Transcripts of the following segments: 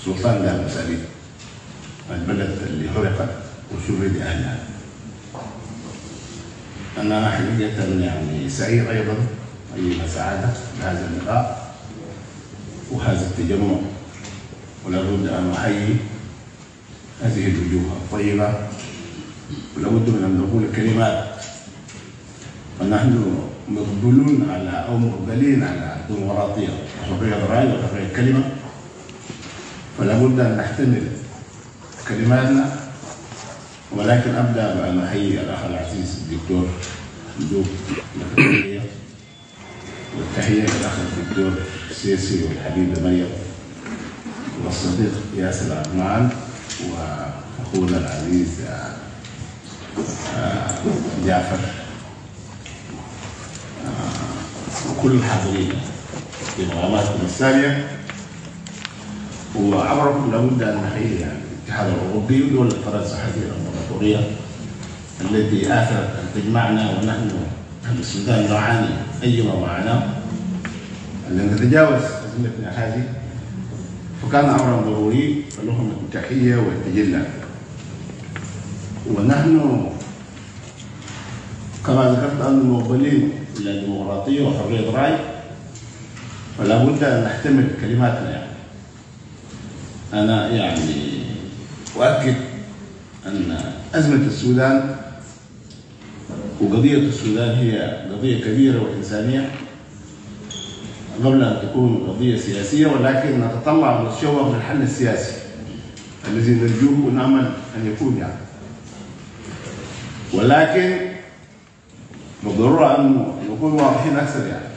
سلطان دار مساليك البلد اللي حرقت وشرد أهلها. أنا حقيقة يعني سعيد أيضا أيما سعادة بهذا اللقاء وهذا التجمع، ولا بد أن أحيي هذه الوجوه الطيبة، ولا بد من أن نقول كلمات، ونحن مقبلون على أو مقبلين على ديمقراطية وحرية الرأي وحرية الكلمة، فلا بد أن نحتمل كلماتنا. ولكن أبدأ بأن أحيي الأخ العزيز الدكتور مندوب الأكاديمية، والتحية للأخ الدكتور السيسي والحبيبة مريم والصديق ياسر عثمان وأخونا العزيز جعفر وكل الحاضرين في مقاماتكم الثانية. وعبركم لابد أن نحيي يعني الاتحاد الأوروبي ودولة فرنسا هذه الإمبراطورية التي آثرت أن تجمعنا، ونحن أهل السودان نعاني أيما معاناة أن نتجاوز أزمتنا هذه، فكان أمرا ضروري، فلهم التحية والتجلى. ونحن كما ذكرت أن مقبلين إلى الديمقراطية وحرية الرأي، فلا بد أن نحتمل كلماتنا. يعني أنا يعني أؤكد أن أزمة السودان وقضية السودان هي قضية كبيرة وإنسانية قبل أن تكون قضية سياسية، ولكن نتطلع ونتشوق للحل السياسي الذي نرجوه ونأمل أن يكون يعني. ولكن بالضرورة أن نكون واضحين أكثر يعني.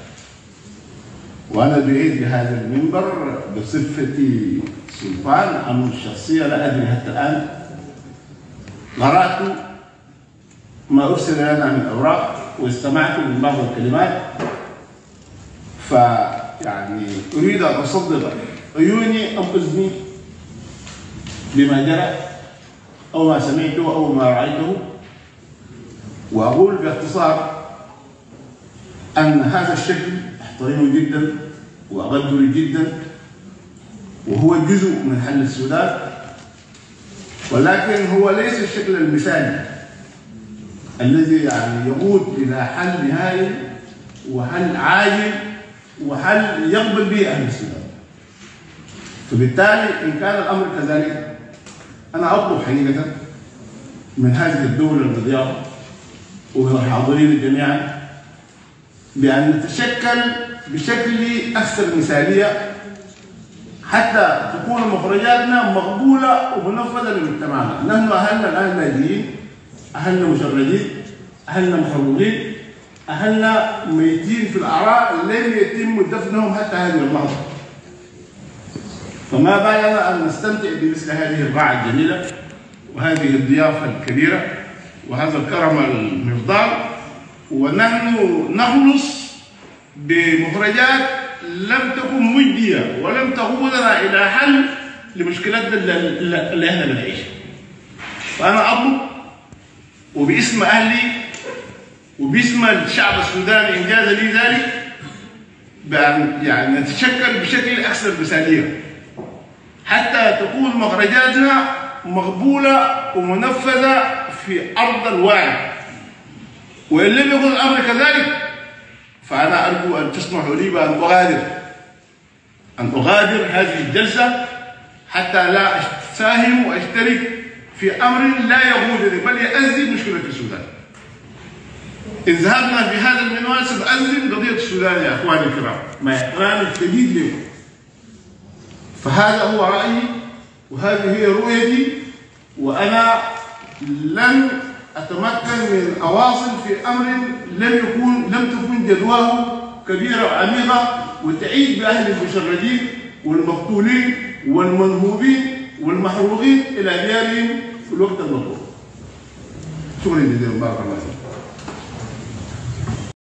وأنا بعيد بهذا المنبر بصفتي سلطان أمر الشخصية، لا أدري حتى الآن، قرأت ما أرسل لنا من أوراق واستمعت من بعض الكلمات، فيعني أريد أن أصدق عيوني أم أذني بما جرى أو ما سمعته أو ما رأيته، وأقول باختصار أن هذا الشكل أحترمه جدا وأقدره جدا، وهو جزء من حل السودان، ولكن هو ليس الشكل المثالي الذي يعني يقود إلى حل نهائي وحل عاجل وحل يقبل به أهل السودان. فبالتالي إن كان الأمر كذلك، أنا أطلب حقيقة من هذه الدولة المضيافة والحاضرين جميعا بأن نتشكل بشكل أكثر مثالية حتى تكون مخرجاتنا مقبولة ومنفذة لمجتمعنا. نحن أهلنا الآن لاجئين، أهلنا مشردين، أهلنا محروقين، أهلنا ميتين في الأعراء لم يتم دفنهم حتى هذه اللحظة. فما بالنا أن نستمتع بمثل هذه الرعاة الجميلة وهذه الضيافة الكبيرة وهذا الكرم المفضال، ونحن نخلص بمخرجات لم تكن مجدية ولم تقودنا إلى حل لمشكلتنا اللي احنا بنعيشها. فأنا أطلب وباسم أهلي وباسم الشعب السوداني إن جاز لي ذلك بأن يعني نتشكل بشكل أكثر مثالية حتى تكون مخرجاتنا مقبولة ومنفذة في أرض الواقع. وإن لم يكن الأمر كذلك فأنا أرجو أن تسمحوا لي بأن أغادر هذه الجلسة حتى لا أساهم وأشترك في أمر لا يقودني بل يؤذي مشكلة السودان. إن ذهبنا في هذا المنوال سنؤذي قضية السودان يا أخواني الكرام مع إحترامي الشديد لكم. فهذا هو رأيي وهذه هي رؤيتي، وأنا لن أتمكن من أواصل في أمر لم تكن جدواه كبيرة وعميقة وتعيد بأهل المشردين والمقتولين والمنهوبين والمحروقين إلى ديارهم في الوقت المطلوب. شكرا جزيلا، بارك الله فيك.